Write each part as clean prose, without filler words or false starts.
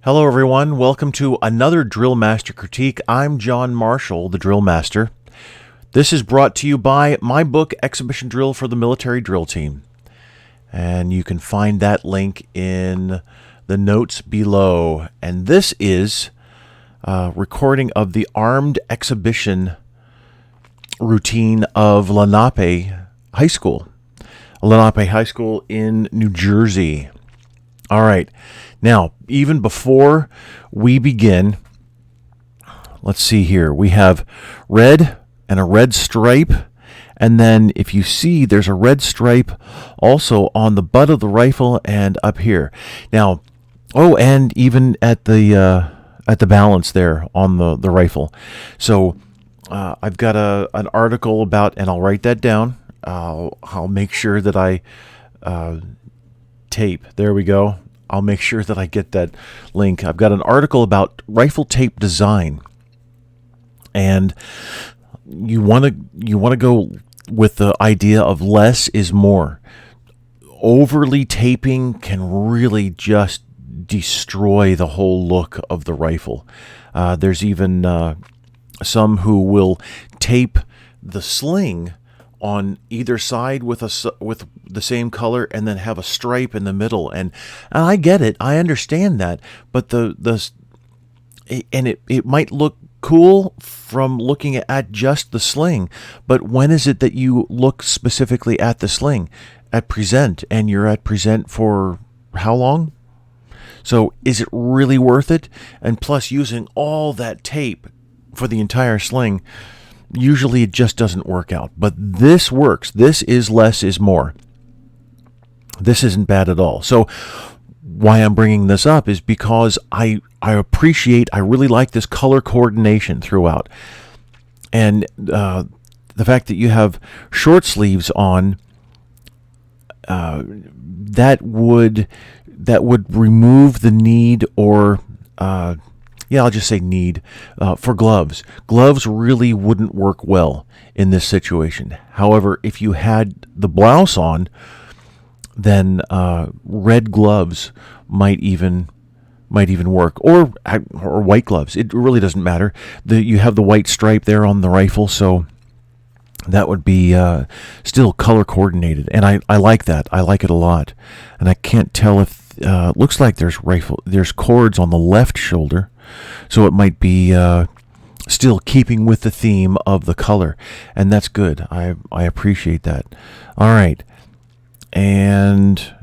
Hello everyone, welcome to another DrillMaster critique. I'm John Marshall, the DrillMaster. This is brought to you by my book, Exhibition Drill for the Military Drill Team. And you can find that link in the notes below. And this is a recording of the armed exhibition routine of Lenape High School. Lenape High School in New Jersey. All right. Now, even before we begin, let's see here. We have red and a red stripe. And then if you see, there's a red stripe also on the butt of the rifle and up here. Now, and even at the balance there on the rifle. So I've got an article about, and I'll write that down. I'll make sure that I tape. There we go. I'll make sure that I get that link. I've got an article about rifle tape design, and you want to go with the idea of less is more. Overly taping can really just destroy the whole look of the rifle. There's even some who will tape the sling on either side with the same color and then have a stripe in the middle, and I get it, I understand that, but it might look cool from looking at just the sling, but when is it that you look specifically at the sling? At present, and you're at present for how long? So is it really worth it? And plus, using all that tape for the entire sling, usually it just doesn't work out. But this works. This is less is more. This isn't bad at all. So why I'm bringing this up is because I really like this color coordination throughout. And the fact that you have short sleeves on, that would remove the need, or I'll just say need, for gloves. Gloves really wouldn't work well in this situation. However, if you had the blouse on, then red gloves might even work, or white gloves. It really doesn't matter. You have the white stripe there on the rifle, so that would be still color coordinated, and I like that. I like it a lot, and I can't tell if looks like there's cords on the left shoulder. So it might be still keeping with the theme of the color, and that's good. I appreciate that. All right, and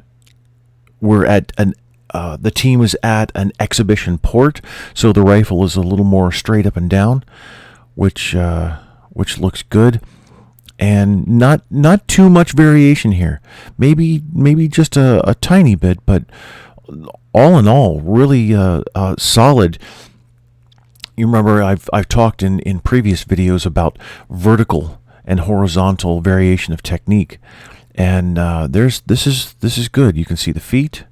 we're at the team is at an exhibition port, so the rifle is a little more straight up and down, which looks good, and not too much variation here. Maybe just a tiny bit, but all in all, really solid. You remember I've talked in previous videos about vertical and horizontal variation of technique, and this is good. You can see the feet,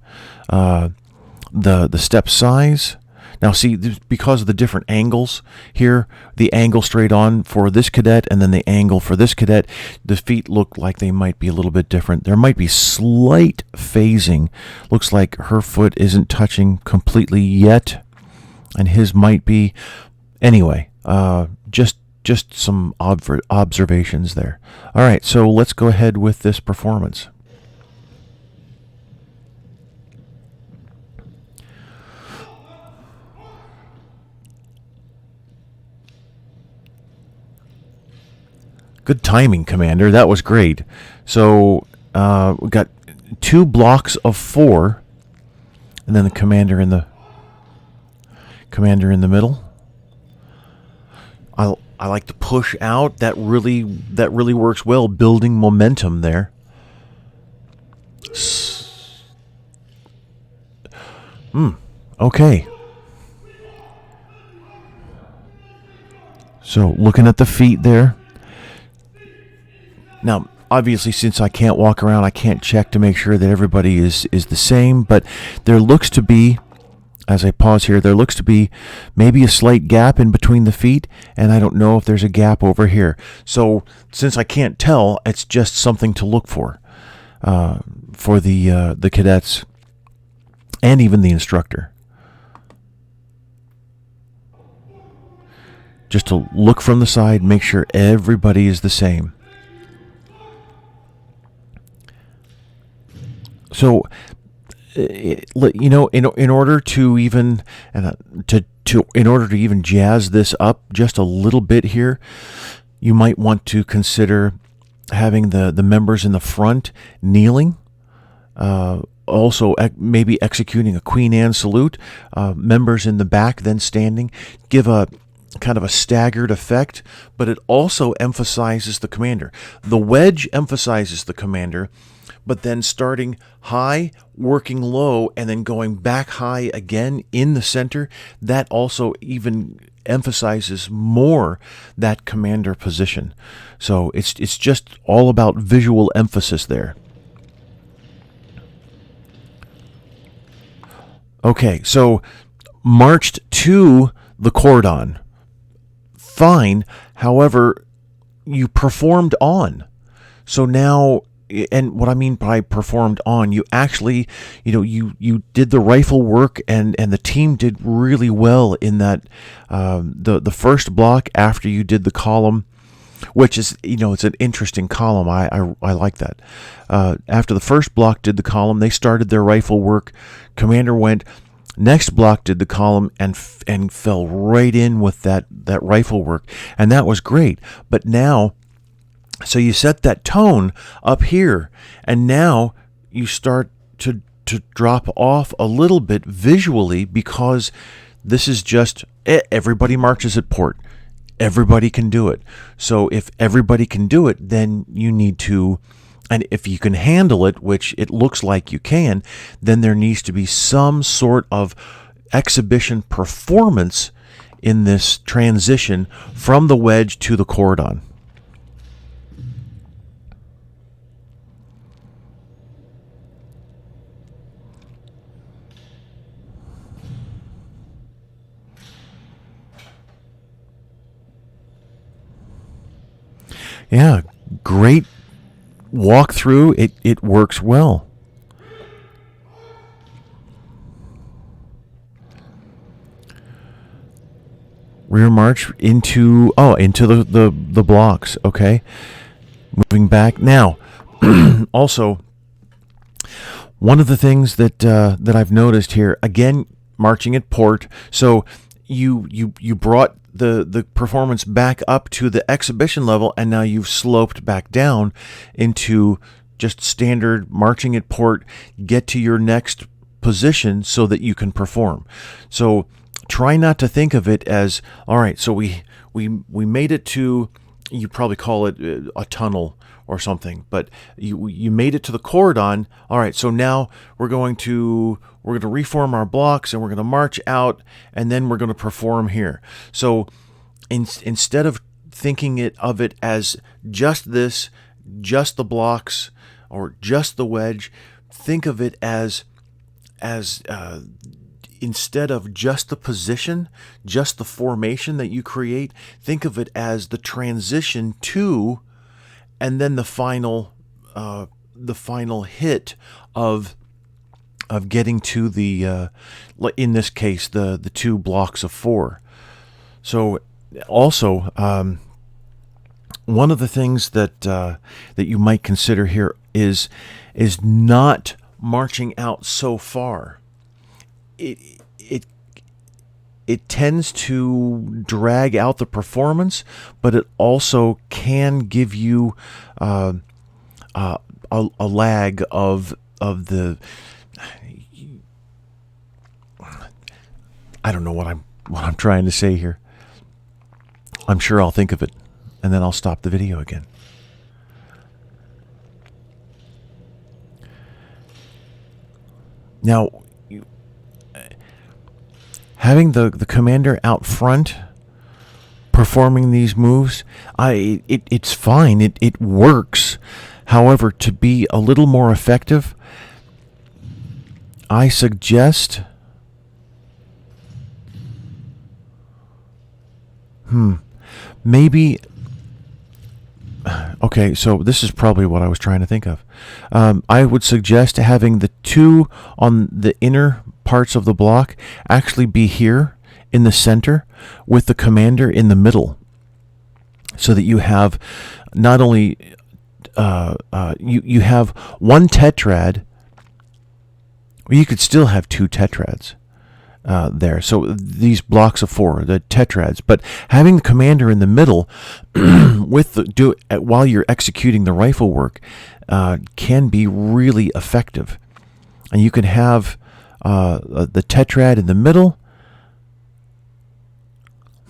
the step size. Now see, because of the different angles here, the angle straight on for this cadet and then the angle for this cadet, the feet look like they might be a little bit different. There might be slight phasing. Looks like her foot isn't touching completely yet, and his might be. Anyway, just some observations there. All right, so let's go ahead with this performance. Good timing, Commander. That was great. So we got 2 blocks of 4, and then the commander in the middle. I like to push out. That really works well, building momentum there. Okay. So looking at the feet there. Now, obviously, since I can't walk around, I can't check to make sure that everybody is the same, but there looks to be, as I pause here, there looks to be maybe a slight gap in between the feet, and I don't know if there's a gap over here. So, since I can't tell, it's just something to look for the cadets and even the instructor. just to look from the side, make sure everybody is the same. So, you know, in order to even in order to even jazz this up just a little bit here, you might want to consider having the members in the front kneeling. Also, maybe executing a Queen Anne salute. Members in the back then standing. Give a kind of a staggered effect, but it also emphasizes the commander. The wedge emphasizes the commander, but then starting high, working low, and then going back high again in the center, that also even emphasizes more that commander position. So it's just all about visual emphasis there. Okay, so marched to the cordon. Fine. However, you performed on. So now, and what I mean by performed on, you actually, you did the rifle work, and the team did really well in that, the first block after you did the column, which is, it's an interesting column. I like that. After the first block did the column, they started their rifle work. Commander went. Next block did the column and fell right in with that rifle work, and that was great. But now, so you set that tone up here, and now you start to drop off a little bit visually, because this is just everybody marches at port. Everybody can do it. So if everybody can do it, then you need to, and if you can handle it, which it looks like you can, then there needs to be some sort of exhibition performance in this transition from the wedge to the cordon. Yeah, great walkthrough. It works well. Rear march into the blocks. Okay, moving back now. Also, one of the things that I've noticed here, again, marching at port. So you brought the performance back up to the exhibition level, and now you've sloped back down into just standard marching at port. Get to your next position so that you can perform. So try not to think of it as, all right, so we made it to, you probably call it a tunnel or something, but you made it to the cordon. All right, so now we're going to reform our blocks, and we're going to march out, and then we're going to perform here. So instead of thinking of it as just this, just the blocks, or just the wedge, think of it as instead of just the position, just the formation that you create, think of it as the transition to, and then the final hit of getting to the, in this case, the 2 blocks of 4. So also, one of the things that you might consider here is not marching out so far. It tends to drag out the performance, but it also can give you a lag of the. I don't know what I'm trying to say here. I'm sure I'll think of it, and then I'll stop the video again. Now, having the commander out front performing these moves, it's fine. It works. However, to be a little more effective, I suggest maybe, okay, so this is probably what I was trying to think of. I would suggest having the 2 on the inner parts of the block actually be here in the center, with the commander in the middle, so that you have not only you have one tetrad. Well, you could still have two tetrads there. So these blocks of four, the tetrads, but having the commander in the middle with while you're executing the rifle work can be really effective. And you can have the tetrad in the middle,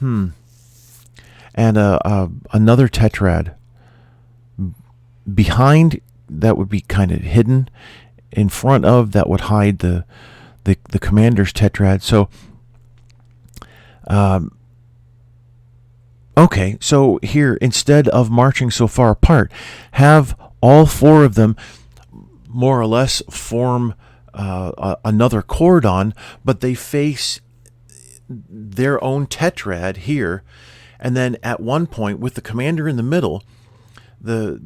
and another tetrad behind that would be kind of hidden. In front of that would hide the commander's tetrad. So, okay, so here, instead of marching so far apart, have all four of them more or less form another cordon, but they face their own tetrad here, and then at one point with the commander in the middle, the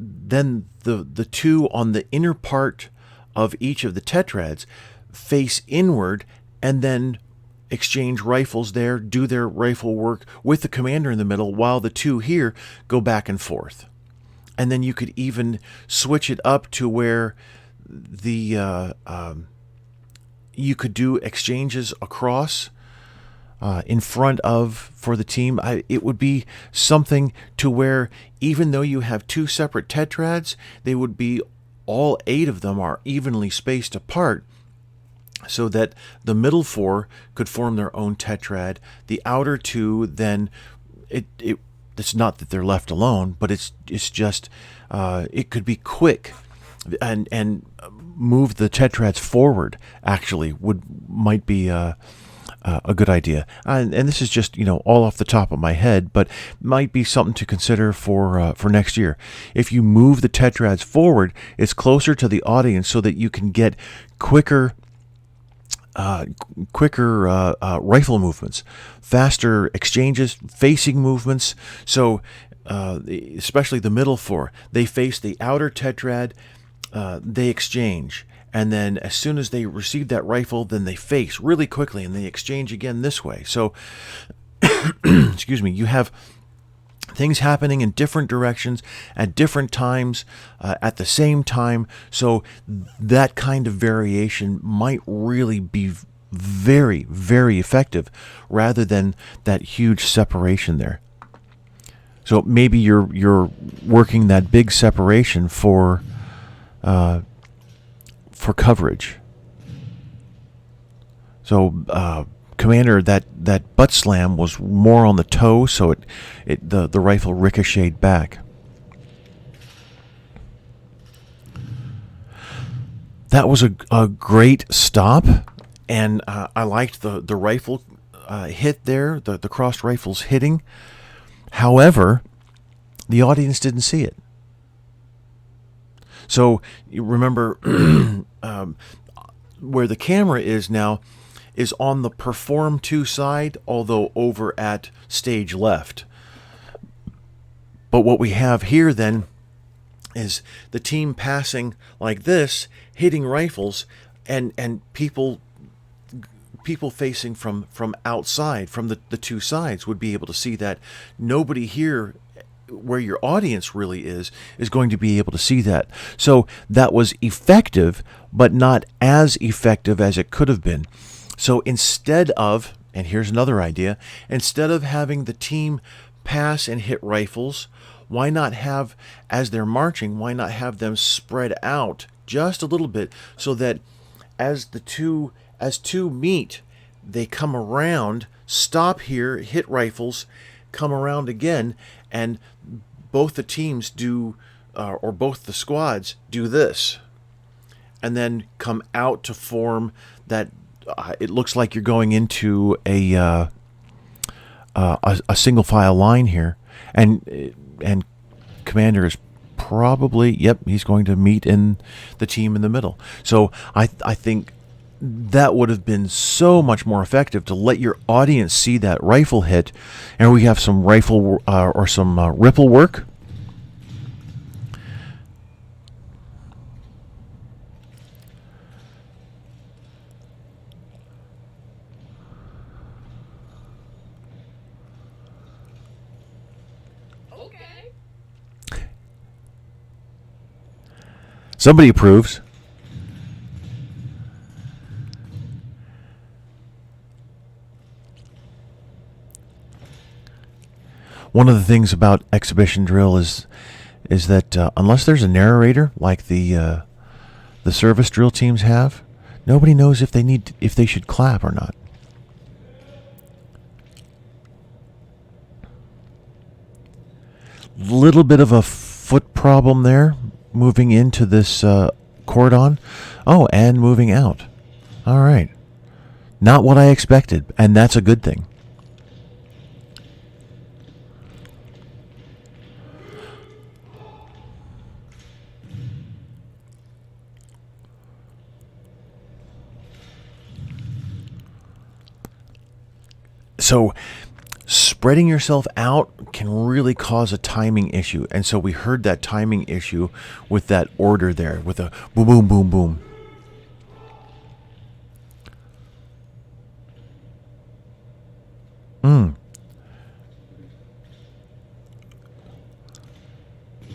two on the inner part of each of the tetrads face inward, and then exchange rifles there, do their rifle work with the commander in the middle, while the two here go back and forth. And then you could even switch it up to where the you could do exchanges across in front of for the team. It would be something to where even though you have two separate tetrads, they would be all 8 of them are evenly spaced apart, so that the middle 4 could form their own tetrad. The outer 2, then it's not that they're left alone, but it's just it could be quick and move the tetrads forward. Actually, might be a good idea. And this is just, all off the top of my head, but might be something to consider for next year. If you move the tetrads forward, it's closer to the audience so that you can get quicker rifle movements, faster exchanges, facing movements. So especially the middle 4, they face the outer tetrad, they exchange. And then as soon as they receive that rifle, then they face really quickly and they exchange again this way. So, excuse me, you have things happening in different directions at different times at the same time. So that kind of variation might really be very, very effective rather than that huge separation there. So maybe you're working that big separation for coverage. So Commander, that butt slam was more on the toe, so the rifle ricocheted back. That was a great stop, and I liked the rifle hit there, the crossed rifles hitting. However, the audience didn't see it. So you remember where the camera is now is on the Perform 2 side, although over at stage left. But what we have here then is the team passing like this, hitting rifles, and people facing from outside, from the two sides, would be able to see that. Nobody here, where your audience really is going to be able to see that. So that was effective, but not as effective as it could have been. So instead of, and here's another idea, instead of having the team pass and hit rifles, why not have, as they're marching, why not have them spread out just a little bit, so that as two meet, they come around, stop here, hit rifles, come around again, and both the teams do, or both the squads do this, and then come out to form that. It looks like you're going into a single file line here, and Commander is probably, he's going to meet in the team in the middle. So I think that would have been so much more effective to let your audience see that rifle hit, and we have some rifle or some ripple work. Somebody approves. One of the things about exhibition drill is that unless there's a narrator like the service drill teams have, nobody knows if they should clap or not. Little bit of a foot problem there, moving into this cordon. Oh, and moving out. All right. Not what I expected, and that's a good thing. So spreading yourself out can really cause a timing issue. And so we heard that timing issue with that order there, with a boom, boom, boom, boom.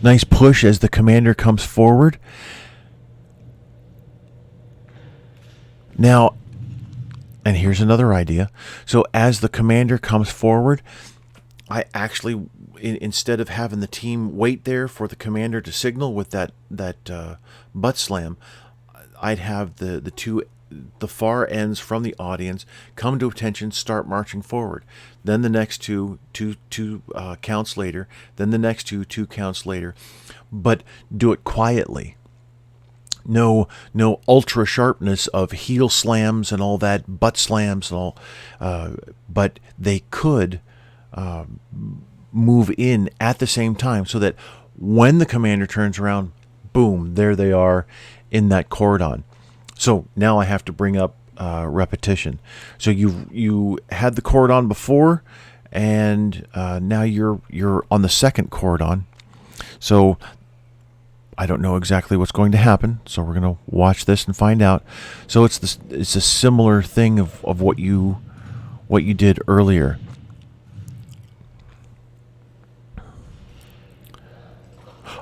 Nice push as the commander comes forward. Now, and here's another idea. So as the commander comes forward, I actually, instead of having the team wait there for the commander to signal with that butt slam, I'd have the far ends from the audience come to attention, start marching forward. Then the next two counts later. Then the next two counts later. But do it quietly. No ultra sharpness of heel slams and all that, butt slams and all, but they could move in at the same time so that when the commander turns around, boom, there they are in that cordon. So now I have to bring up repetition. So you had the cordon before, and now you're on the second cordon. So I don't know exactly what's going to happen, so we're going to watch this and find out. So it's a similar thing of what you did earlier.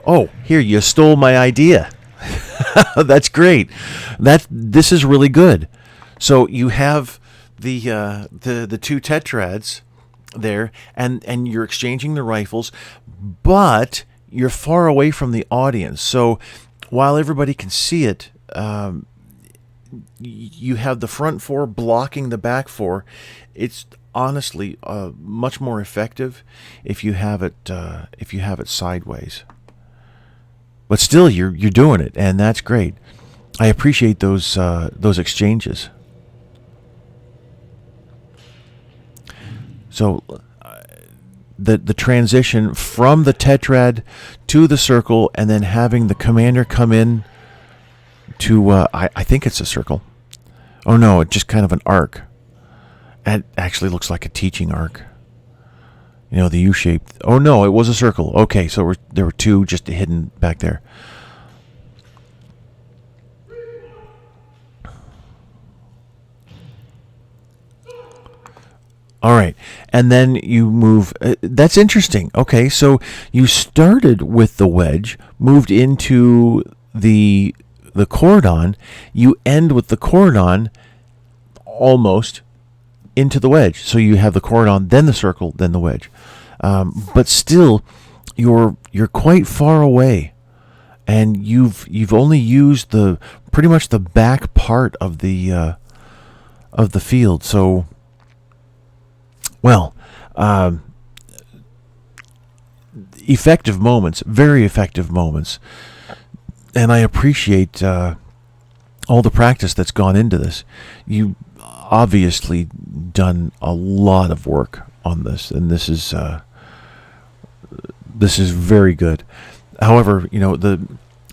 Oh, here, you stole my idea. That's great. This is really good. So you have the two tetrads there, and you're exchanging the rifles, but you're far away from the audience. So while everybody can see it, you have the front four blocking the back four. It's honestly much more effective if you have it sideways. But still, you're doing it, and that's great. I appreciate those exchanges. So the transition from the tetrad to the circle, and then having the commander come in to I think it's a circle. Oh no, it's just kind of an arc. It actually looks like a teaching arc. You know, the U-shaped. Oh no, it was a circle. Okay, so there were two just hidden back there. All right, and then you move. That's interesting. Okay, so you started with the wedge, moved into the cordon. You end with the cordon almost into the wedge. So you have the cordon, then the circle, then the wedge. But still, you're quite far away, and you've only used pretty much the back part of the field. So. Well, effective moments, very effective moments, and I appreciate all the practice that's gone into this. You obviously done a lot of work on this, and this is very good. However,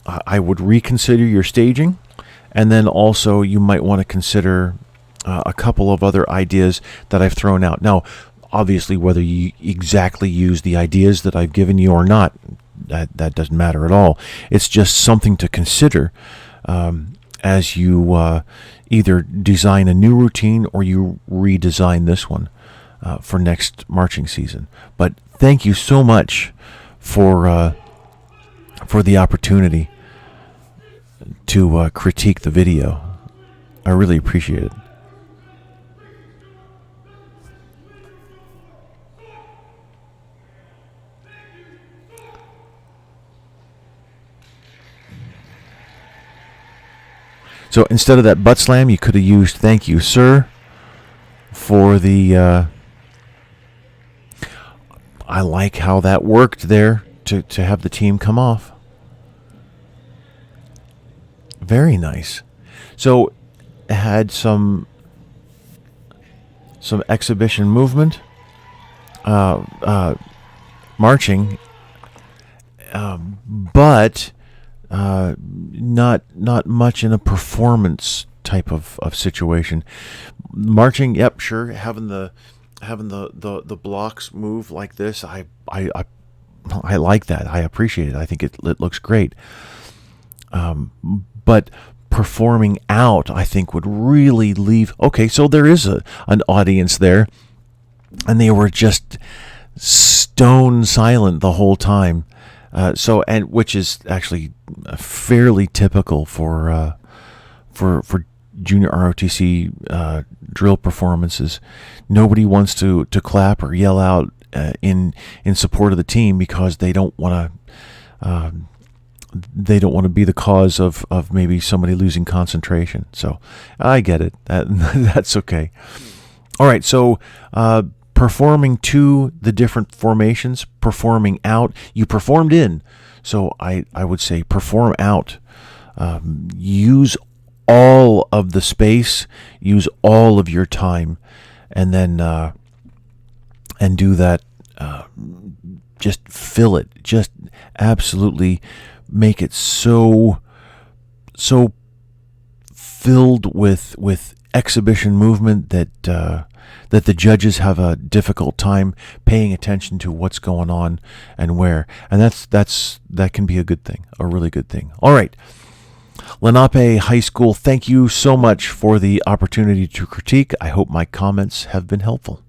I would reconsider your staging, and then also you might want to consider a couple of other ideas that I've thrown out. Now, obviously, whether you exactly use the ideas that I've given you or not, that doesn't matter at all. It's just something to consider as you either design a new routine or you redesign this one for next marching season. But thank you so much for the opportunity to critique the video. I really appreciate it. So instead of that butt slam, you could have used "Thank you, sir," for the. I like how that worked there to have the team come off. Very nice. So it had some exhibition movement, marching, but not much in a performance type of situation. Marching, yep, sure, having the blocks move like this, I like that. I appreciate it. I think it looks great. But performing out, I think, would really leave. Okay, so there is an audience there, and they were just stone silent the whole time. And which is actually fairly typical for junior ROTC drill performances. Nobody wants to clap or yell out in support of the team because they don't want to be the cause of maybe somebody losing concentration. So I get it. That's okay. All right. So performing to the different formations, performing out. You performed in, so I would say perform out. Use all of the space, use all of your time, and then and do that. Just fill it. Just absolutely make it so filled with exhibition movement that the judges have a difficult time paying attention to what's going on and where. And that can be a good thing, a really good thing. All right. Lenape High School, thank you so much for the opportunity to critique. I hope my comments have been helpful.